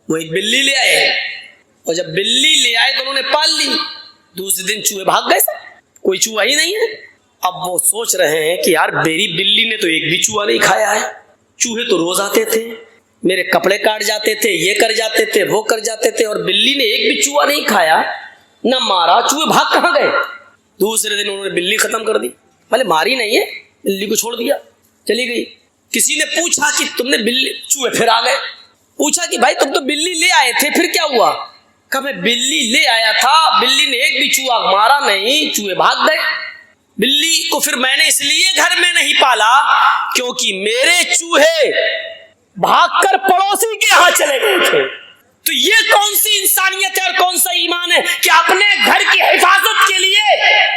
وہ ایک بلی لے آئے اور جب بلی لے آئے تو انہوں نے پال لی. دوسرے دن چوہے بھاگ گئے, کوئی چوہا ہی نہیں ہے. اب وہ سوچ رہے ہیں کہ یار میری بلی نے تو ایک بھی چوہا نہیں کھایا ہے. چوہے تو روز آتے تھے, میرے کپڑے کاٹ جاتے تھے, یہ کر جاتے تھے, وہ کر جاتے تھے, اور بلی نے ایک بھی چوہا نہیں کھایا, نہ مارا. چوہے بھاگ کہاں گئے؟ دوسرے دن انہوں نے بلی ختم کر دی. بھلے ماری نہیں ہے, بلی کو چھوڑ دیا, چلی گئی. کسی نے پوچھا کہ تم نے بلی, چوہے پھر آ گئے. پوچھا کہ بھائی تم تو بلی لے آئے تھے, پھر کیا ہوا؟ کہا میں بلی لے آیا تھا, بلی نے ایک بھی چوہا مارا نہیں, چوہے بھاگ گئے. بلی کو پھر میں نے اس لیے گھر میں نہیں پالا کیونکہ میرے چوہے بھاگ کر پڑوسی کے یہاں چلے گئے تھے. تو یہ کون سی انسانیت ہے اور کون سا ایمان ہے کہ اپنے گھر کی حفاظت کے لیے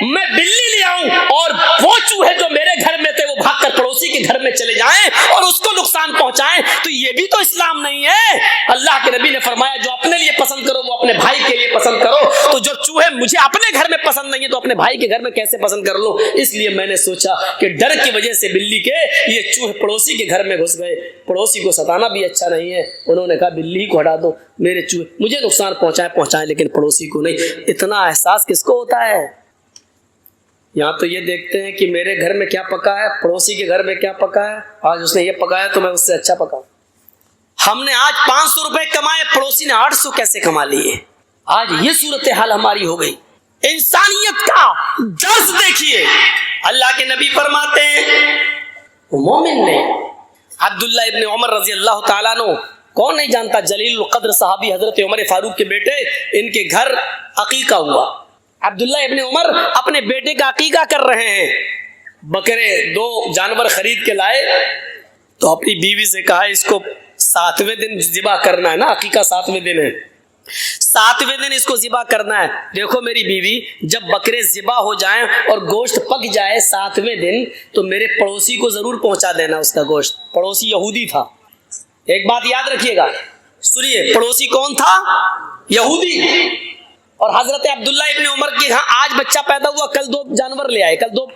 میں بلی لے آؤں اور وہ چوہے جو میرے گھر میں تھے وہ بھاگ کر پڑوسی کے گھر میں چلے جائیں اور اس کو نقصان پہنچائیں. تو یہ بھی تو اسلام نہیں ہے. اللہ کے نبی نے فرمایا جو اپنے لیے پسند کرو وہ اپنے بھائی کے لیے پسند کرو. تو جو چوہے مجھے اپنے گھر میں پسند نہیں ہے تو اپنے بھائی کے گھر میں کیسے پسند کر لوں؟ اس لیے میں نے سوچا کہ ڈر کی وجہ سے بلی کے یہ چوہے پڑوسی کے گھر میں گھس گئے. پڑوسی کو ستانا بھی اچھا نہیں ہے. انہوں نے کہا بلی کو ہٹا دو, میرے چوہے مجھے نقصان پہنچائیں لیکن پڑوسی کو نہیں. اتنا احساس کس کو ہوتا ہے؟ یہاں تو یہ دیکھتے ہیں کہ میرے گھر میں کیا پکا ہے, پڑوسی کے گھر میں کیا پکا ہے. آج اس نے یہ پکایا تو میں اس سے اچھا پکاؤں. ہم نے آج 500 روپے کمائے, پڑوسی نے 800 کیسے کما لیے؟ آج یہ صورتحال ہماری ہو گئی. انسانیت کا درس دیکھیے. اللہ کے نبی فرماتے ہیں مومن نے عبداللہ ابن عمر رضی اللہ تعالیٰ عنہ, کون نہیں جانتا, جلیل القدر صحابی حضرت عمر فاروق کے بیٹے, ان کے گھر عقیقہ ہوا. عبداللہ ابن عمر اپنے بیٹے کا عقیقہ کر رہے ہیں. بکرے 2 جانور خرید کے لائے تو اپنی بیوی سے کہا اس کو 7ویں دن ذبح کرنا ہے نا, عقیقہ 7ویں دن ہے, 7ویں دن اس کو ذبح کرنا ہے. دیکھو میری بیوی, جب بکرے ذبح ہو جائیں اور گوشت پک جائے 7ویں دن تو میرے پڑوسی کو ضرور پہنچا دینا اس کا گوشت. پڑوسی یہودی تھا. ایک بات یاد رکھیے گا, سنیے, پڑوسی کون تھا؟ یہودی. اور حضرت عبداللہ ابن عمر کے ہاں آج بچہ پیدا ہوا, کل 2 جانور لے آئے, کل 2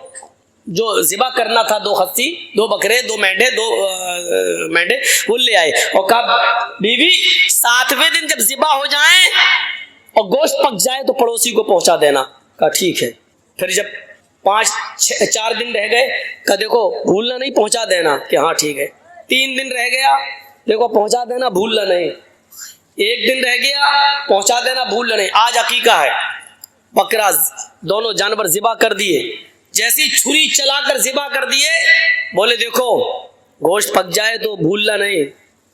جو ذبح کرنا تھا, 2 خصی, 2 بکرے, 2 مینڈے, 2 مینڈے وہ لے آئے اور کہا بیوی 7ویں دن جب ذبح ہو جائیں اور گوشت پک جائے تو پڑوسی کو پہنچا دینا. کہا ٹھیک ہے. پھر جب 4 دن رہ گئے, کہا دیکھو بھولنا نہیں, پہنچا دینا. کہ ہاں ٹھیک ہے. 3 دن رہ گیا, دیکھو پہنچا دینا, بھولنا نہیں. 1 دن رہ گیا, پہنچا دینا, بھولنا نہیں. آج عقیقہ ہے, بکرا دونوں جانور ذبح کر دیے. جیسی چھری چلا کر ذبح کر دیے, بولے دیکھو گوشت پک جائے تو بھولنا نہیں,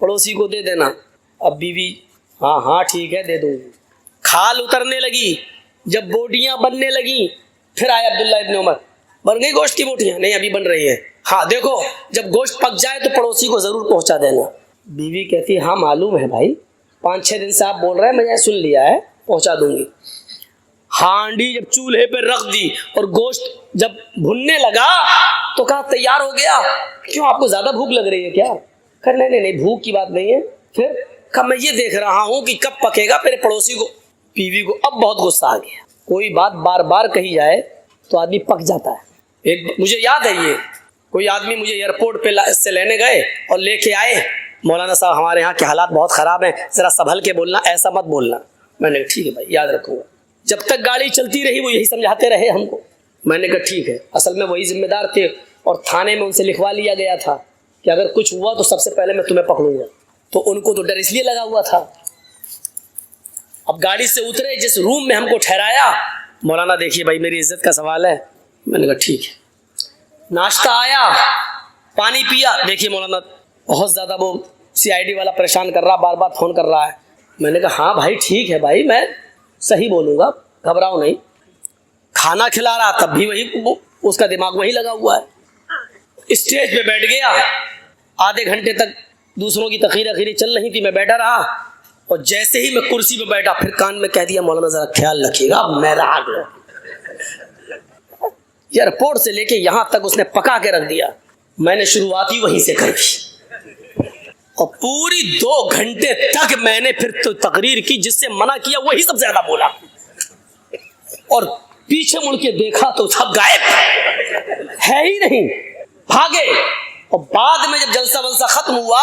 پڑوسی کو دے دینا. اب بیوی ہاں ہاں ٹھیک ہے دے دوں. کھال اترنے لگی, جب بوٹیاں بننے لگی, پھر آئے عبداللہ ابن عمر, بن گئی گوشت کی بوٹیاں؟ نہیں ابھی بن رہی ہیں. ہاں دیکھو جب گوشت پک جائے تو پڑوسی کو ضرور پہنچا دینا. بیوی کہتی ہاں معلوم ہے بھائی, 5-6 دن سے آپ بول رہے ہیں, میں نے سن لیا ہے, پہنچا دوں گی. ہانڈی جب چولہے پہ رکھ دی اور گوشت جب بھننے لگا تو کہا تیار ہو گیا. کیوں, آپ کو زیادہ بھوک لگ رہی ہے کیا؟ کہا نہیں بھوک کی بات نہیں ہے. پھر کہا میں یہ دیکھ رہا ہوں کہ کب پکے گا. میرے پڑوسی کو, بیوی کو اب بہت غصہ آ گیا. کوئی بات بار بار کہی جائے تو آدمی پک جاتا ہے. مجھے یاد ہے, یہ کوئی آدمی مجھے ایئرپورٹ پہ سے لینے گئے اور لے کے آئے, مولانا صاحب ہمارے یہاں کے حالات بہت خراب ہیں, ذرا سنبھل کے بولنا, ایسا مت بولنا. میں نے کہا ٹھیک ہے بھائی یاد رکھوں گا. جب تک گاڑی چلتی رہی وہ یہی سمجھاتے رہے ہم کو. میں نے کہا ٹھیک ہے. اصل میں وہی ذمہ دار تھے اور تھانے میں ان سے لکھوا لیا گیا تھا کہ اگر کچھ ہوا تو سب سے پہلے میں تمہیں پکڑوں گا. تو ان کو تو ڈر اس لیے لگا ہوا تھا. اب گاڑی سے اترے, جس روم میں ہم کو ٹھہرایا, مولانا دیکھیے بھائی میری عزت کا سوال ہے. میں نے کہا ٹھیک ہے. ناشتہ آیا, پانی پیا. دیکھیے مولانا بہت زیادہ وہ CID والا پریشان کر رہا, بار بار فون کر رہا ہے. میں نے کہا ہاں بھائی ٹھیک ہے بھائی, میں صحیح بولوں گا, گھبراؤ نہیں. کھانا کھلا رہا تب بھی وہی, اس کا دماغ وہی لگا ہوا ہے. اسٹیج پہ بیٹھ گیا, آدھے گھنٹے تک دوسروں کی تقریر چل رہی تھی, میں بیٹھا رہا اور جیسے ہی میں کرسی پہ بیٹھا پھر کان میں کہہ دیا مولانا ذرا خیال رکھیے گا, میرا آ گیا. ایئرپورٹ سے لے کے یہاں تک اس نے پکا کے رکھ دیا. میں نے شروعات ہی وہیں سے کر دی اور پوری 2 گھنٹے تک میں نے پھر تو تقریر کی, جس سے منع کیا وہی سب سے زیادہ بولا. اور پیچھے مڑ کے دیکھا تو سب غائب ہے ہی نہیں, بھاگے. اور بعد میں جب جلسہ ولسہ ختم ہوا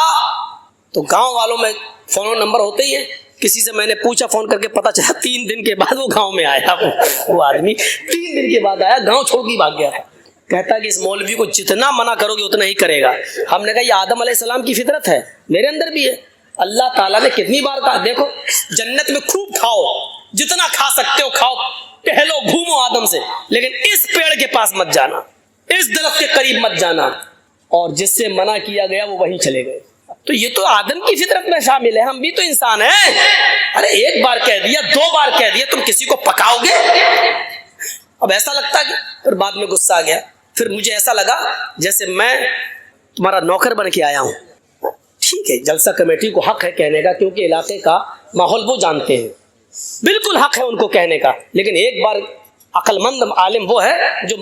تو گاؤں والوں میں فون نمبر ہوتے ہی ہیں. کسی سے میں نے پوچھا فون کر کے، پتا چلا 3 دن کے بعد وہ گاؤں میں آیا. وہ آدمی 3 دن کے بعد آیا، گاؤں چھوڑ کے بھاگ گیا. کہتا کہ اس مولوی کو جتنا منع کرو گے اتنا ہی کرے گا. ہم نے کہا یہ آدم علیہ السلام کی فطرت ہے، میرے اندر بھی ہے. اللہ تعالیٰ نے کتنی بار کہا دیکھو جنت میں خوب کھاؤ، جتنا کھا سکتے ہو کھاؤ، ٹہلو گھومو آدم سے، لیکن اس پیڑ کے پاس مت جانا، اس درخت کے قریب مت جانا. اور جس سے منع کیا گیا وہ وہیں چلے گئے. تو یہ تو آدم کی فطرت میں شامل ہے، ہم بھی تو انسان ہیں. ارے ایک بار کہہ دیا، 2 بار کہہ دیا، تم کسی کو پکاؤ گے؟ اب ایسا لگتا کہ پھر بعد میں غصہ آ گیا. پھر مجھے ایسا لگا جیسے میں تمہارا نوکر بن کے آیا ہوں. ٹھیک ہے، جلسہ کمیٹی کو حق ہے کہنے کا، کیونکہ علاقے کا ماحول وہ جانتے ہیں، بالکل حق ہے ان کو کہنے کا. لیکن ایک بار عقل مند عالم وہ ہے جو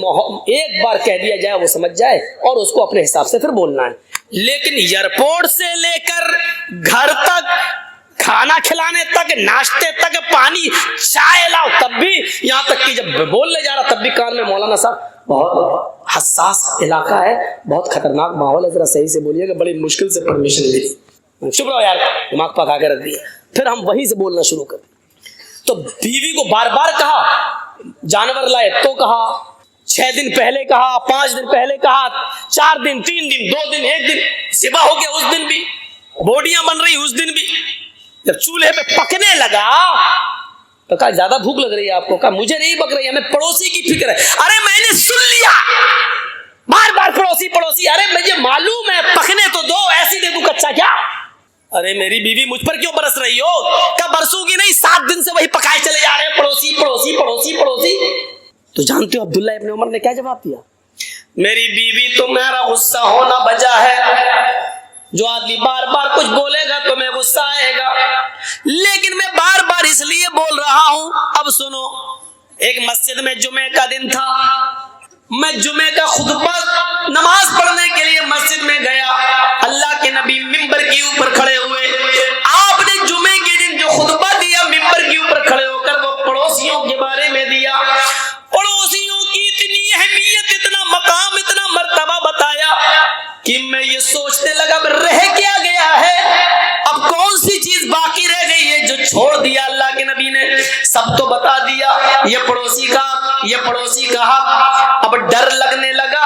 ایک بار کہہ دیا جائے وہ سمجھ جائے اور اس کو اپنے حساب سے پھر بولنا ہے. لیکن ایئرپورٹ سے لے کر گھر تک، کھانا کھلانے تک، ناشتے تک، پانی چائے لاؤ، تب بھی یہاں تک کہ جب بولنے جا رہا تب بھی کان میں مولانا صاحب بہت حساس علاقہ ہے، بہت خطرناک ماحول ہے، ذرا صحیح سے بولیے گا، بڑی مشکل سے پرمیشن ملی. چپ رہو یار، دماغ پکا کے رکھ دیا. پھر ہم وہیں سے بولنا شروع کر دیا. تو بیوی کو بار بار کہا، جانور لائے تو کہا، 6 دن پہلے کہا، 5 دن پہلے کہا، 4 دن، 3 دن، 2 دن، 1 دن، ذبح ہو گیا اس دن بھی، بوٹیاں بن رہی اس دن بھی. جب چولہے پہ پکنے لگا تو کہا زیادہ بھوک لگ رہی ہے آپ کو؟ کہا مجھے نہیں پک رہی ہے، ہمیں پڑوسی کی فکر ہے. ارے میں نے سن لیا، بار بار پڑوسی پڑوسی. ارے مجھے معلوم ہے، پکنے تو دو، ایسی دے دوں کچا کیا؟ ارے میری بیوی مجھ پر کیوں برس رہی ہو؟ کہا برسوں کی نہیں، 7 دن سے وہی پکائے چلے جا رہے ہیں، پڑوسی پڑوسی پڑوسی پڑوسی. تو جانتے ہو عبداللہ ابن عمر نے کیا جواب دیا؟ میری بیوی تو میرا غصہ ہونا بجا ہے، جو آدمی بار بار کچھ بولے گا تو میں غصہ آئے گا، لیکن میں بار بار اس لیے بول رہا ہوں. اب سنو، ایک مسجد میں جمعے کا دن تھا، میں جمعے کا خطبہ نماز پڑھنے کے لیے مسجد میں گیا. اللہ کے نبی ممبر کے اوپر کھڑے ہوئے. آپ نے جمعے کے دن جو خطبہ دیا ممبر کے اوپر کھڑے ہو کر، وہ پڑوسیوں کے بارے میں دیا. پڑوسیوں کی اتنی اہمیت، اتنا مقام، اتنا مرتبہ بتایا کہ میں یہ سوچنے لگا رہ کیا گیا ہے، اب کون سی چیز باقی رہ گئی ہے جو چھوڑ دیا اللہ کے نبی نے. سب تو بتا دیا، یہ پڑوسی کا، یہ پڑوسی کا حق. اب ڈر لگنے لگا،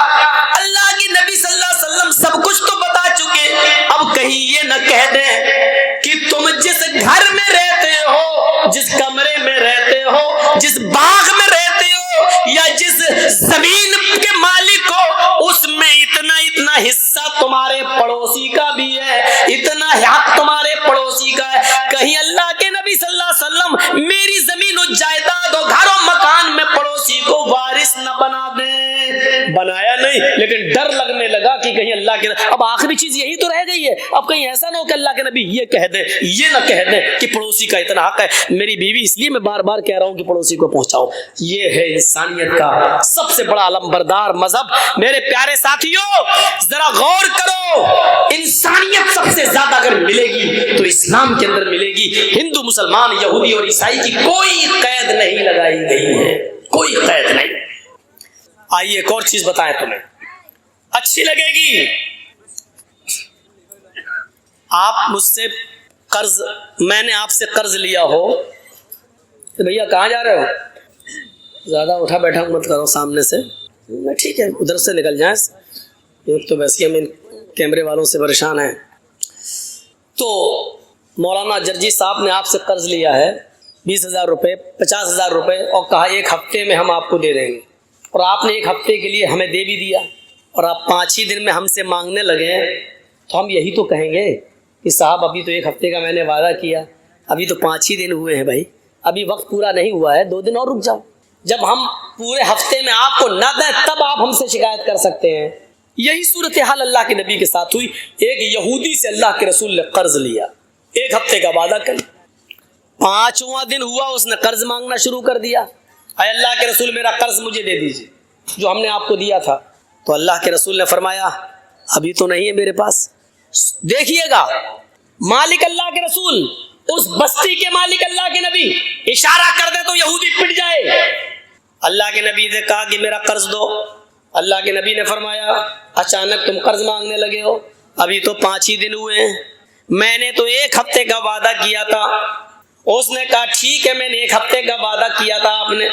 اللہ کے نبی صلی اللہ علیہ وسلم سب کچھ تو بتا چکے، اب کہیں یہ نہ کہہ دیں کہ تم جس گھر میں رہتے ہو، جس کمرے میں رہتے ہو، جس باغ میں رہتے ہو، یا جس زمین کے مالک ہو، اس میں اتنا اتنا حصہ تمہارے پڑوسی کا بھی ہے، اتنا حق تمہارے پڑوسی کا ہے. کہیں اللہ کے نبی صلی اللہ علیہ وسلم میری زمین و جائیداد و گھر و مکان میں پڑوسی کو وارث نہ بنا دیں. بنایا نہیں، لیکن ڈر لگنے لگا کہ کہیں اللہ کے، اب آخری چیز یہی تو رہ گئی ہے، اب کہیں ایسا نہ ہو کہ اللہ کے نبی یہ کہہ دیں، یہ نہ کہہ دیں کہ پڑوسی کا اتنا حق ہے. میری بیوی اس لیے میں بار بار کہہ رہا ہوں کہ پڑوسی کو پہنچاؤ. یہ ہے انسانیت کا سب سے بڑا علمبردار مذہب. میرے پیارے ساتھیوں ذرا غور کرو، انسانیت سب سے زیادہ اگر ملے گی تو اسلام کے اندر ملے گی. ہندو، مسلمان، یہودی اور عیسائی کی کوئی قید نہیں لگائی گئی ہے، کوئی قید نہیں. آئیے ایک اور چیز بتائیں تمہیں، اچھی لگے گی. آپ مجھ سے قرض، میں نے آپ سے قرض لیا ہو تو بھیا کہاں جا رہے ہو؟ زیادہ اٹھا بیٹھا مت کرو سامنے سے. میں ٹھیک ہے ادھر سے نکل جائیں، ایک تو ویسے ہم ان کیمرے والوں سے پریشان ہیں. تو مولانا جرجی صاحب نے آپ سے قرض لیا ہے 20,000 روپے، 50,000 روپے، اور کہا 1 ہفتے میں ہم آپ کو دے دیں گے. اور آپ نے 1 ہفتے کے لیے ہمیں دے بھی دیا، اور آپ 5 ہی دن میں ہم سے مانگنے لگے ہیں. تو ہم یہی تو کہیں گے کہ صاحب ابھی تو 1 ہفتے کا میں نے وعدہ کیا، ابھی تو 5 ہی دن ہوئے ہیں بھائی، ابھی وقت پورا نہیں ہوا ہے، 2 دن اور رک جاؤ. جب ہم پورے ہفتے میں آپ کو نہ دیں تب آپ ہم سے شکایت کر سکتے ہیں. یہی صورتحال اللہ کے نبی کے ساتھ ہوئی. ایک یہودی سے اللہ کے رسول نے قرض لیا، 1 ہفتے کا وعدہ کر، 5واں دن ہوا اس نے قرض مانگنا شروع کر دیا. اے اللہ کے رسول میرا قرض مجھے دے دیجیے جو ہم نے آپ کو دیا تھا. تو اللہ کے رسول نے فرمایا ابھی تو نہیں ہے میرے پاس. دیکھیے گا مالک اللہ کے رسول، اس بستی کے مالک اللہ کے نبی اشارہ کر دے تو یہودی پٹ جائے. اللہ کے نبی نے کہا کہ میرا قرض دو. اللہ کے نبی نے فرمایا اچانک تم قرض مانگنے لگے ہو، ابھی تو 5 ہی دن ہوئے ہیں. میں نے تو 1 ہفتے کا وعدہ کیا تھا. اس نے کہا ٹھیک ہے میں نے 1 ہفتے کا وعدہ کیا تھا آپ نے,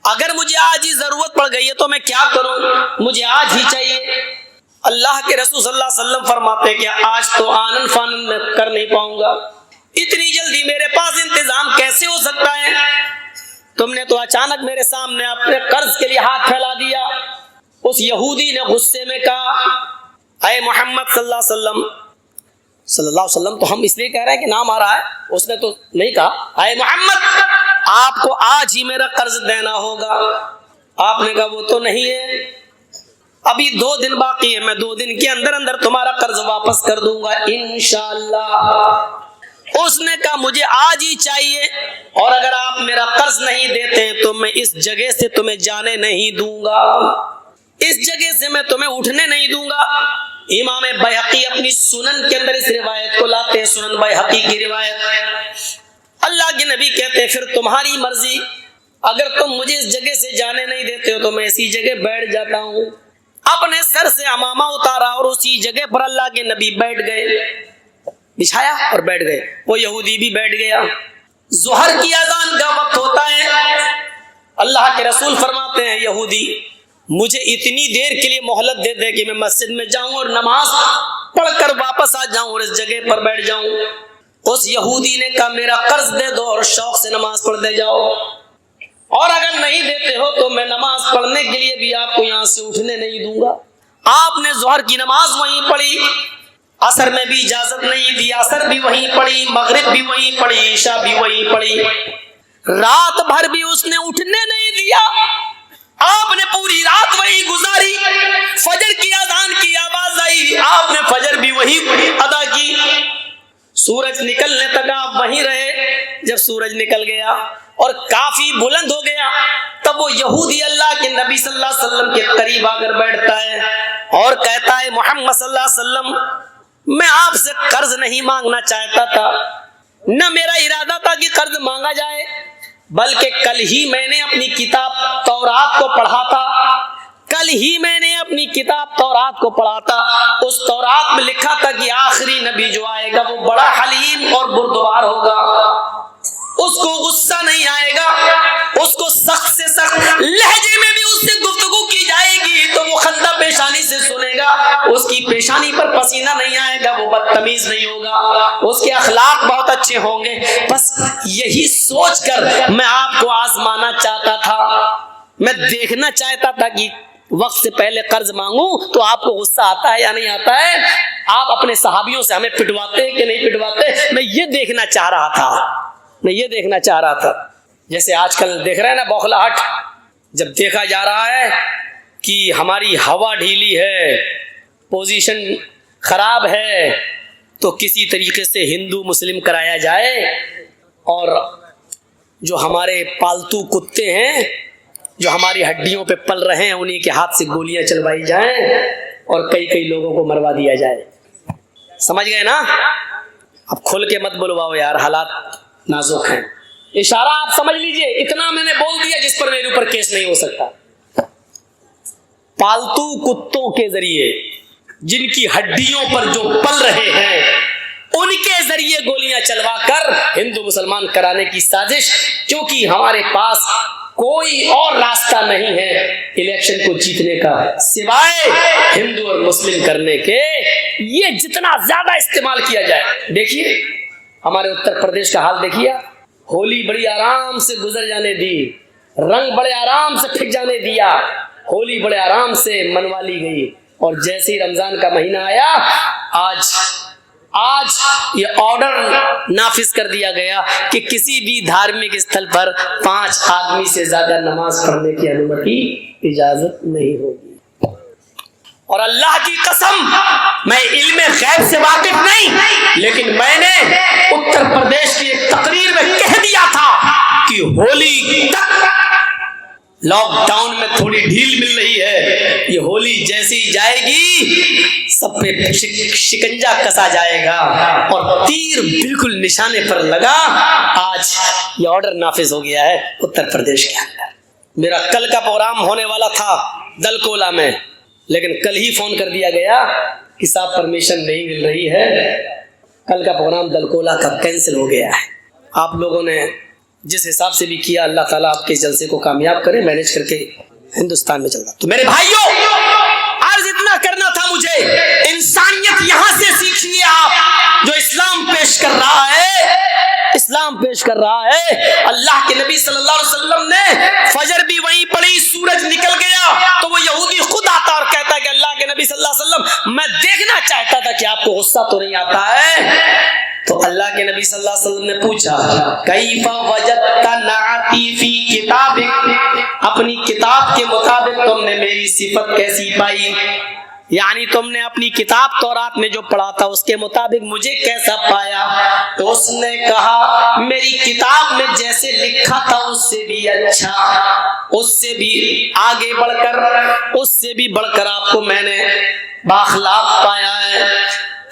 اگر مجھے آج ہی ضرورت پڑ گئی ہے تو میں کیا کروں, مجھے آج ہی چاہیے. اللہ کے رسول صلی اللہ علیہ وسلم فرماتے ہیں کہ آج تو آنن فانن میں کر نہیں پاؤں گا, اتنی جلدی میرے پاس انتظام کیسے ہو سکتا ہے, تم نے تو اچانک میرے سامنے اپنے قرض کے لیے ہاتھ پھیلا دیا. اس یہودی نے غصے میں کہا اے محمد صلی اللہ علیہ وسلم تو ہم اس لیے کہہ رہے ہیں کہ نام آ رہا ہے, اس نے تو نہیں کہا اے محمد آپ کو آج ہی میرا قرض دینا ہوگا. آپ نے کہا وہ تو نہیں ہے, ابھی 2 دن باقی ہے, میں 2 دن کے اندر اندر تمہارا قرض واپس کر دوں گا انشاءاللہ. اس نے کہا مجھے آج ہی چاہیے, اور اگر آپ میرا قرض نہیں دیتے تو میں اس جگہ سے تمہیں جانے نہیں دوں گا, اس جگہ سے میں تمہیں اٹھنے نہیں دوں گا. امام بیہقی اپنی سنن کے اندر اس روایت کو لاتے ہیں, سنن بیہقی کی روایت. اللہ کے نبی کہتے ہیں پھر تمہاری مرضی, اگر تم مجھے اس جگہ سے جانے نہیں دیتے ہو تو میں اسی جگہ بیٹھ جاتا ہوں. اپنے سر سے عمامہ اتارا اور اسی جگہ پر اللہ کے نبی بیٹھ گئے, بچھایا اور بیٹھ گئے. وہ یہودی بھی بیٹھ گیا. ظہر کی اذان کا وقت ہوتا ہے, اللہ کے رسول فرماتے ہیں یہودی مجھے اتنی دیر کے لیے مہلت دے دے کہ میں مسجد میں جاؤں اور نماز پڑھ کر واپس آ جاؤں اور اس جگہ پر بیٹھ جاؤں. اس یہودی نے کہا میرا قرض دے دو اور شوق سے نماز پڑھ دے جاؤ, اور اگر نہیں دیتے ہو تو میں نماز پڑھنے کے لیے بھی آپ کو یہاں سے اٹھنے نہیں دوں گا. آپ نے ظہر کی نماز وہیں پڑھی, عصر میں بھی اجازت نہیں دی, عصر بھی وہیں پڑھی, مغرب بھی وہیں پڑھی, عشاء بھی وہیں پڑھی. رات بھر بھی اس نے اٹھنے نہیں دیا, آپ نے پوری رات وہی گزاری. فجر کی اذان کی آواز آئی, آپ نے فجر بھی وہی ادا کی. سورج نکلنے تک آپ وہیں رہے. جب سورج نکل گیا اور کافی بلند ہو گیا تب وہ یہودی اللہ کے نبی صلی اللہ علیہ وسلم کے قریب آ کر بیٹھتا ہے اور کہتا ہے محمد صلی اللہ علیہ وسلم میں آپ سے قرض نہیں مانگنا چاہتا تھا, نہ میرا ارادہ تھا کہ قرض مانگا جائے, بلکہ کل ہی میں نے اپنی کتاب تورات کو پڑھا تھا. کل ہی میں نے اپنی کتاب تورات کو پڑھا تھا. اس تورات میں لکھا تھا کہ آخری نبی جو آئے گا وہ بڑا حلیم اور بردبار ہوگا, اس کو غصہ نہیں آئے گا, اس کو سخت سے سخت لہجے میں بھی اس سے گفتگو کی جائے گی تو وہ خندہ پیشانی سے سنے گا, اس کی پیشانی پر پسینہ نہیں آئے گا, وہ بدتمیز نہیں ہوگا, اس کے اخلاق بہت اچھے ہوں گے. بس یہی سوچ کر میں آپ کو آزمانا چاہتا تھا, میں دیکھنا چاہتا تھا کہ وقت سے پہلے قرض مانگوں تو آپ کو غصہ آتا ہے یا نہیں آتا ہے, آپ اپنے صحابیوں سے ہمیں پٹواتے کہ نہیں پٹواتے. میں یہ دیکھنا چاہ رہا تھا, جیسے آج کل دیکھ رہے ہیں نا بوکھلاہٹ, جب دیکھا جا رہا ہے کہ ہماری ہوا ڈھیلی ہے, پوزیشن خراب ہے, تو کسی طریقے سے ہندو مسلم کرایا جائے, اور جو ہمارے پالتو کتے ہیں جو ہماری ہڈیوں پہ پل رہے ہیں انہی کے ہاتھ سے گولیاں چلوائی جائیں اور کئی لوگوں کو مروا دیا جائے. سمجھ گئے نا؟ اب کھل کے مت بلواؤ یار, حالات نازک ہیں. اشارہ آپ سمجھ لیجئے, اتنا میں نے بول دیا جس پر میرے اوپر کیس نہیں ہو سکتا. پالتو کتوں کے ذریعے جن کی ہڈیوں پر جو پل رہے ہیں ان کے ذریعے گولیاں چلوا کر ہندو مسلمان کرانے کی سازش, کیونکہ ہمارے پاس کوئی اور راستہ نہیں ہے الیکشن کو جیتنے کا سوائے ہندو اور مسلم کرنے کے. یہ جتنا زیادہ استعمال کیا جائے, دیکھیے ہمارے اتر پردیش کا حال دیکھیے, ہولی بڑی آرام سے گزر جانے دی, رنگ بڑے آرام سے پھک جانے دیا, ہولی بڑے آرام سے منوا لی گئی, اور جیسے ہی رمضان کا مہینہ آیا آج یہ آرڈر نافذ کر دیا گیا کہ کسی بھی دھارمک استھل پر 5 آدمی سے زیادہ نماز پڑھنے کی انومتی اجازت نہیں ہوگی. اور اللہ کی قسم میں علم غیب سے واقف نہیں, لیکن میں نے اتر پردیش کی ایک تقریر میں کہہ دیا تھا کہ ہولی تک لاک ڈاؤن میں تھوڑی ڈھیل مل رہی ہے, یہ ہولی جیسی جائے گی سب پہ شکنجا کسا جائے گا اور تیر بالکل نشانے پر لگا. آج یہ آرڈر نافذ ہو گیا ہے اتر پردیش کے اندر. میرا کل کا پروگرام ہونے والا تھا دلکولا میں, لیکن کل ہی فون کر دیا گیا کہ صاحب پرمیشن نہیں مل رہی ہے, کل کا پروگرام دلکولا کا کینسل ہو گیا ہے. آپ لوگوں نے جس حساب سے بھی کیا اللہ تعالیٰ آپ کے جلسے کو کامیاب کرے, مینج کر کے ہندوستان میں چل رہا. تو میرے بھائیوں عرض اتنا کرنا تھا مجھے, انسانیت یہاں سے سیکھیے آپ. جو اسلام پیش کر رہا ہے, اسلام پیش کر رہا ہے. اللہ کے نبی صلی اللہ علیہ وسلم نے فجر بھی وہیں پڑھی, سورج نکل گیا تو وہ یہودی خود آتا اور کہتا کہ اللہ کے نبی صلی اللہ علیہ وسلم میں دیکھنا چاہتا تھا کہ آپ کو غصہ تو نہیں آتا ہے. تو اللہ کے نبی صلی اللہ علیہ وسلم نے پوچھا کیف وجدت نعتی فی کتابک, اپنی کتاب کے مطابق تم نے میری صفت کیسی پائی, یعنی تم نے اپنی کتاب تورات میں جو پڑھا تھا اس کے مطابق مجھے کیسا پایا؟ تو اس نے کہا میری کتاب میں جیسے لکھا تھا اس سے بھی اچھا, اس سے بھی آگے بڑھ کر, اس سے بھی بڑھ کر آپ کو میں نے باخلاق پایا ہے.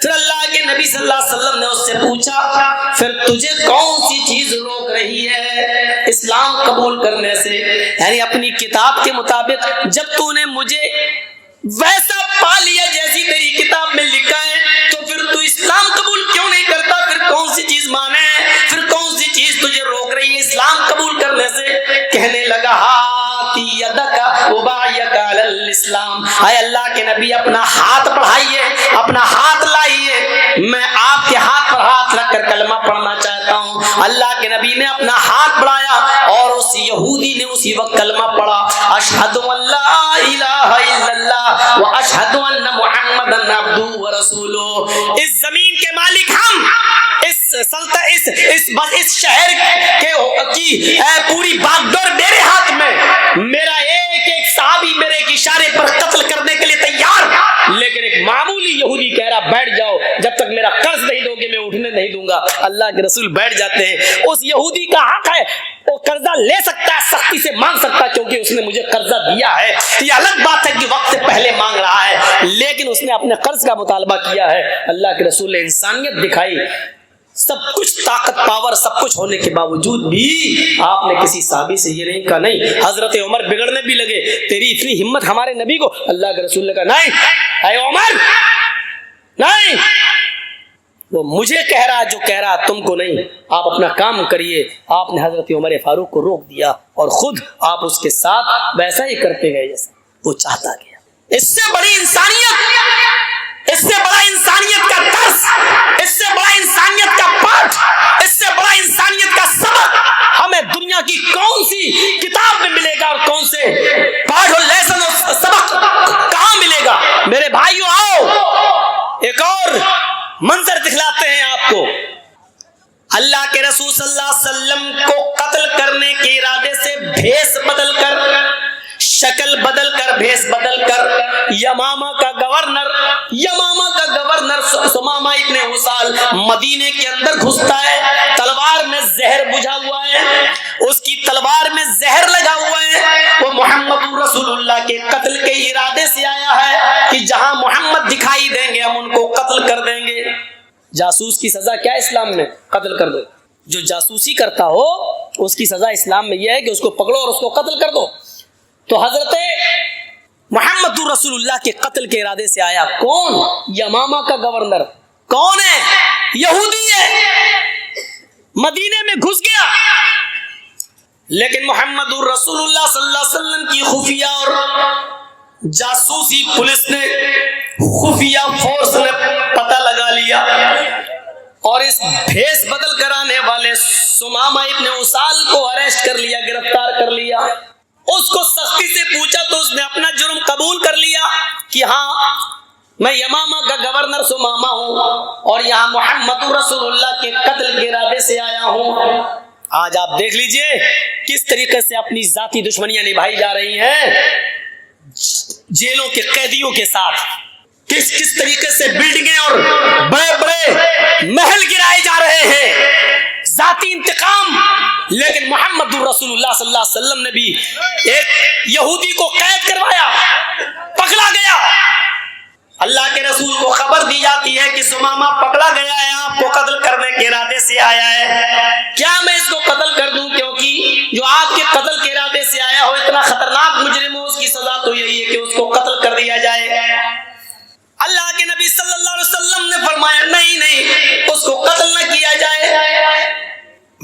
پھر اللہ کے نبی صلی اللہ علیہ وسلم نے اس سے پوچھا پھر تجھے کون سی چیز روک رہی ہے اسلام قبول کرنے سے؟ یعنی اپنی کتاب کے مطابق جب تو نے مجھے ویسا پا لیا جیسی تیری کتاب میں لکھا ہے تو پھر تو اسلام قبول کیوں نہیں کرتا؟ پھر کون سی چیز مانے, پھر کون سی چیز تجھے روک رہی ہے اسلام قبول کرنے سے؟ کہنے لگا ہاتھی یدک ابایک علی الاسلام, اے اللہ کے نبی اپنا ہاتھ بڑھائیے, اپنا ہاتھ لائیے, میں آپ کے ہاتھ پر ہاتھ رکھ کر کلمہ پڑھنا چاہتا ہوں. اللہ کے نبی نے اپنا ہاتھ بڑھایا اور اس یہودی نے اسی وقت کلمہ پڑھا, اشہد ان لا الہ الا اللہ واشہد ان محمدن عبدہ ورسولہ. اس زمین کے مالک ہم, اس شہر کی پوری باغڈور میرے ہاتھ میں, میرا ایک ایک صحابی میرے ایک اشارے پر قتل کرنے کے لیے تیار, لیکن ایک معمولی یہودی کہہ رہا بیٹھ جاؤ, جب تک میرا قرض نہیں دو گے میں اٹھنے نہیں دوں گا. اللہ کے رسول بیٹھ جاتے ہیں. اس یہودی کا حق ہے, وہ قرضہ لے سکتا ہے, سختی سے مانگ سکتا ہے کیونکہ اس نے مجھے قرضہ دیا ہے. یہ الگ بات ہے کہ وقت سے پہلے مانگ رہا ہے, لیکن اس نے اپنے قرض کا مطالبہ کیا ہے. اللہ کے رسول نے انسانیت دکھائی. سب کچھ طاقت پاور سب کچھ ہونے کے باوجود بھی آپ نے کسی صحابی سے یہ نہیں کہا نہیں. حضرت عمر بگڑنے بھی لگے, تیری اتنی ہمت ہمارے نبی کو. اللہ کے رسول نے کہا نہیں اے عمر نہیں, وہ مجھے کہہ رہا جو کہہ رہا تم کو نہیں, آپ اپنا کام کریے. آپ نے حضرت عمر فاروق کو روک دیا اور خود آپ اس کے ساتھ ویسا ہی کرتے گئے جیسا وہ چاہتا گیا. اس سے بڑی انسانیت, اس سے بڑا انسانیت کا درس, اس سے بڑا انسانیت کا پاٹھ, اس سے بڑا انسانیت کا سبق ہمیں دنیا کی کون سی کتاب میں ملے گا اور کون سے پاٹھ اور لیسن اور سبق کہاں ملے گا؟ میرے بھائیو آؤ ایک اور منظر دکھلاتے ہیں آپ کو. اللہ کے رسول صلی اللہ علیہ وسلم کو قتل کرنے کے ارادے سے بھیس بدل کر, شکل بدل کر, بھیس بدل کر یمامہ کا گورنر سمامہ ابن اسال مدینے کے اندر گھستا ہے. تلوار میں زہر بجھا ہوا ہے, اس کی تلوار میں زہر لگا ہوا ہے. وہ محمد رسول اللہ کے قتل کے ارادے سے آیا ہے کہ جہاں محمد دکھائی دیں گے ہم ان کو قتل کر دیں گے. جاسوس کی سزا کیا ہے اسلام میں؟ قتل کر دو. جو جاسوسی کرتا ہو اس کی سزا اسلام میں یہ ہے کہ اس کو پکڑو اور اس کو قتل کر دو. تو حضرت محمد رسول اللہ کے قتل کے ارادے سے آیا. کون؟ یمامہ کا گورنر. کون ہے؟ یہودی ہے, مدینے میں گھس گیا. لیکن محمد رسول اللہ صلی اللہ علیہ وسلم کی خفیہ اور جاسوسی پولیس نے, خفیہ فورس نے پتہ لگا لیا اور اس بھیس بدل کرانے والے سمامہ ابن اسال کو اریسٹ کر لیا, گرفتار کر لیا. اس کو سختی سے پوچھا تو اس نے اپنا جرم قبول کر لیا کہ ہاں میں یمامہ کا گورنر سمامہ ہوں اور یہاں محمد رسول اللہ کے قتل کے ارادے سے آیا ہوں. آج آپ دیکھ لیجئے کس طریقے سے اپنی ذاتی دشمنیاں نبھائی جا رہی ہیں جیلوں کے قیدیوں کے ساتھ. کس طریقے سے بلڈنگیں اور بڑے بڑے محل گرائے جا رہے ہیں, ذاتی انتقام. لیکن محمد رسول اللہ صلی اللہ علیہ وسلم نے بھی ایک یہودی کو قید کروایا, پکڑا گیا. اللہ کے رسول کو خبر دی جاتی ہے کہ سمامہ پکڑا گیا ہے, آپ کو قتل کرنے کے ارادے سے آیا ہے. کیا میں اس کو قتل کر دوں؟ کیونکہ جو آپ کے قتل کے ارادے سے آیا ہو اتنا خطرناک مجرم ہو, اس کی سزا تو یہی ہے کہ اس کو قتل کر دیا جائے. اللہ کے نبی صلی اللہ علیہ وسلم نے فرمایا نہیں, اس کو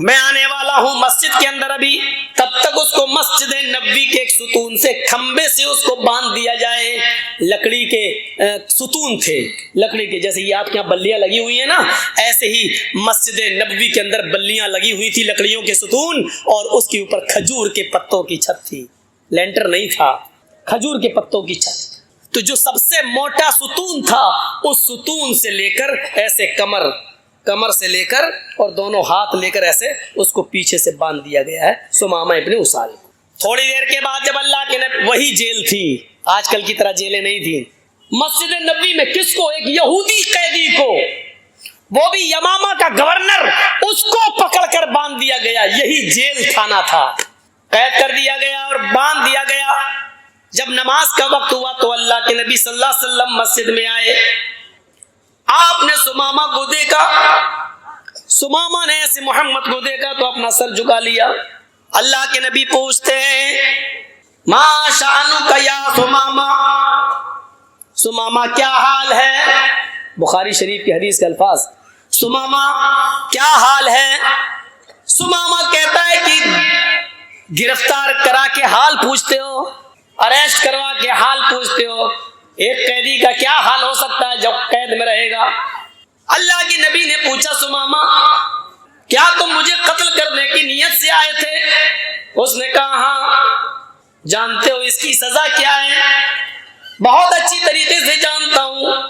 میں آنے والا ہوں مسجد کے اندر ابھی، تب تک اس کو مسجد نبوی کے ایک ستون سے، کھمبے سے اس کو باندھ دیا جائے۔ لکڑی کے ستون تھے، لکڑی کے، جیسے یہ آپ کے یہاں بلیاں لگی ہوئی ہیں نا، ایسے ہی مسجد نبوی کے اندر بلیاں لگی ہوئی تھی، لکڑیوں کے ستون، اور اس کے اوپر کھجور کے پتوں کی چھت تھی، لینٹر نہیں تھا، کھجور کے پتوں کی چھت۔ تو جو سب سے موٹا ستون تھا، اس ستون سے لے کر ایسے کمر سے لے کر اور دونوں ہاتھ لے کر ایسے اس کو پیچھے سے باندھ دیا گیا ہے سمامہ ابن اسال کو۔ تھوڑی دیر کے بعد جب اللہ کے نبی، وہی جیل تھی، آج کل کی طرح جیلیں نہیں تھی، مسجد نبوی میں کس کو؟ ایک یہودی قیدی کو، وہ بھی یمامہ کا گورنر، اس کو پکڑ کر باندھ دیا گیا۔ یہی جیل خانہ تھا، قید کر دیا گیا اور باندھ دیا گیا۔ جب نماز کا وقت ہوا تو اللہ کے نبی صلی اللہ علیہ وسلم مسجد میں آئے، آپ نے سمامہ کو دیکھا، سمامہ نے ایسے محمد کو دیکھا تو اپنا سر جھکا لیا۔ اللہ کے نبی پوچھتے ہیں ما شأنک یا سمامہ، سمامہ کیا حال ہے؟ بخاری شریف کی حدیث کے الفاظ، سمامہ کیا حال ہے؟ سمامہ کہتا ہے کہ گرفتار کرا کے حال پوچھتے ہو، اریسٹ کروا کے حال پوچھتے ہو، ایک قیدی کا کیا حال ہو سکتا ہے جو قید میں رہے گا؟ اللہ کے نبی نے پوچھا سمامہ کیا تم مجھے قتل کرنے کی نیت سے آئے تھے؟ اس نے کہا ہاں۔ جانتے ہو اس کی سزا کیا ہے؟ بہت اچھی طریقے سے جانتا ہوں،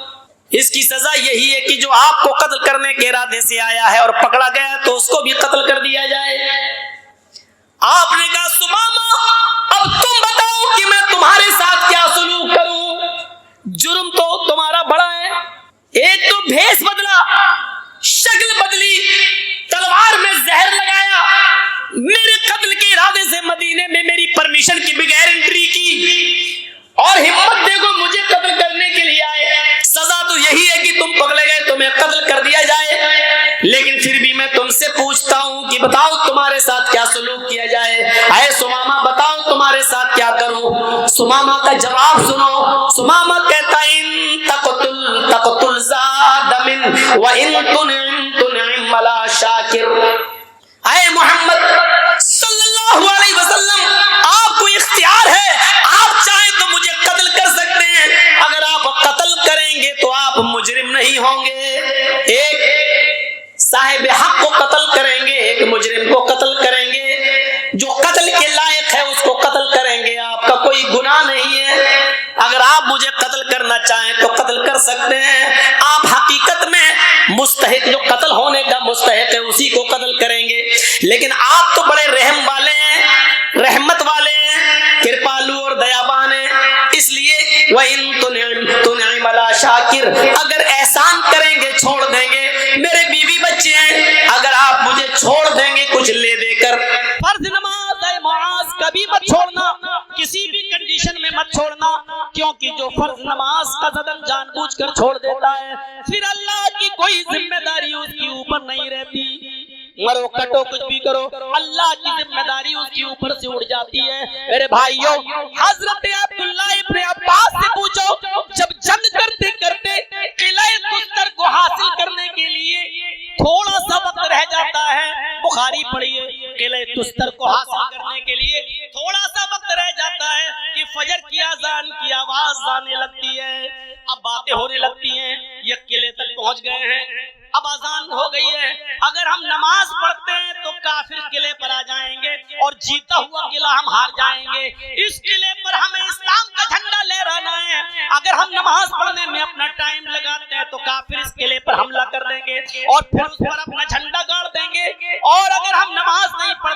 اس کی سزا یہی ہے کہ جو آپ کو قتل کرنے کے ارادے سے آیا ہے اور پکڑا گیا تو اس کو بھی قتل کر دیا جائے۔ آپ نے کہا سمامہ اب تم بتاؤ کہ میں تمہارے ساتھ کیا سلوک کروں؟ جرم تو تمہارا بڑا ہے، ایک تو بھیس بدلا، شکل بدلی، تلوار میں زہر لگایا، میرے قتل کے ارادے سے مدینے میں میری پرمیشن کی بغیر انٹری کی، اور ہمت دیکھو مجھے قتل کرنے کے لیے آئے۔ سزا تو یہی ہے کہ تم پکڑے گئے تمہیں قتل کر دیا جائے، لیکن پھر بھی میں تم سے پوچھتا ہوں کہ بتاؤ تمہارے ساتھ کیا سلوک کیا جائے؟ اے سمامہ بتاؤ تمہارے ساتھ کیا کروں؟ سمامہ کا جواب سنو، سمامہ کہتا ان تقتل زاد من وان تنعم ملا شاکر۔ اے محمد صلی اللہ علیہ وسلم آپ کو اختیار ہے، آپ چاہیں تو مجھے قتل کر سکتے ہیں، اگر آپ قتل کریں گے تو آپ مجرم نہیں ہوں گے۔ ایک صاحب حق کو قتل کریں گے، ایک مجرم کو قتل کریں گے، جو قتل کے لائق ہے اس کو قتل کریں گے، آپ کا کوئی گناہ نہیں ہے۔ اگر آپ مجھے قتل کرنا چاہیں تو قتل کر سکتے ہیں، آپ حقیقت میں مستحق، جو قتل ہونے کا مستحق ہے اسی کو قتل کریں گے، لیکن آپ تو بڑے رحم والے ہیں، رحمت والے ہیں، کرپالو اور دیابان ہیں، اس لیے وَإِن تُنْعِمَ عَلَىٰ شَاكِرٍ، اگر احسان کریں گے چھوڑ دیں گے، میرے بیوی بچے ہیں، اگر آپ مجھے چھوڑ دیں گے کچھ لے دے کر۔ فرض نماز ہے معاذ کبھی مت چھوڑنا، کسی بھی کنڈیشن میں مت چھوڑنا، کیونکہ جو فرض نماز قصداً جان بوجھ کر چھوڑ دیتا ہے پھر اللہ کی کوئی ذمہ داری اس کے اوپر نہیں رہتی، مرو کٹو کچھ بھی کرو، اللہ کی ذمہ داری اس کے اوپر سے اڑ جاتی ہے۔ میرے بھائیوں، حضرت عبداللہ ابن عباس سے پوچھو، جب جنگ کرتے کرتے قلعہ تستر کو حاصل کرنے کے لیے تھوڑا سا وقت رہ جاتا ہے، بخاری پڑھیے، قلعہ تستر کو حاصل کرنے کے لیے تھوڑا سا وقت رہ جاتا ہے کہ فجر کی اذان کی آواز آنے لگتی ہے، اب باتیں ہونے لگتی ہیں، یہ قلعے تک پہنچ گئے ہیں، اب اذان ہو گئی ہے، اگر ہم نماز پڑھتے ہیں تو کافر قلعے پر آ جائیں گے اور جیتا ہوا قلعہ ہم ہار جائیں گے، اس قلعے پر ہمیں اسلام کا جھنڈا لہرانا ہے، اگر ہم نماز پڑھنے میں اپنا ٹائم لگاتے ہیں تو کافر اس قلعے پر حملہ کر دیں گے اور پھر اس پر اپنا جھنڈا گاڑ دیں گے، اور اگر ہم نماز نہیں پڑھتے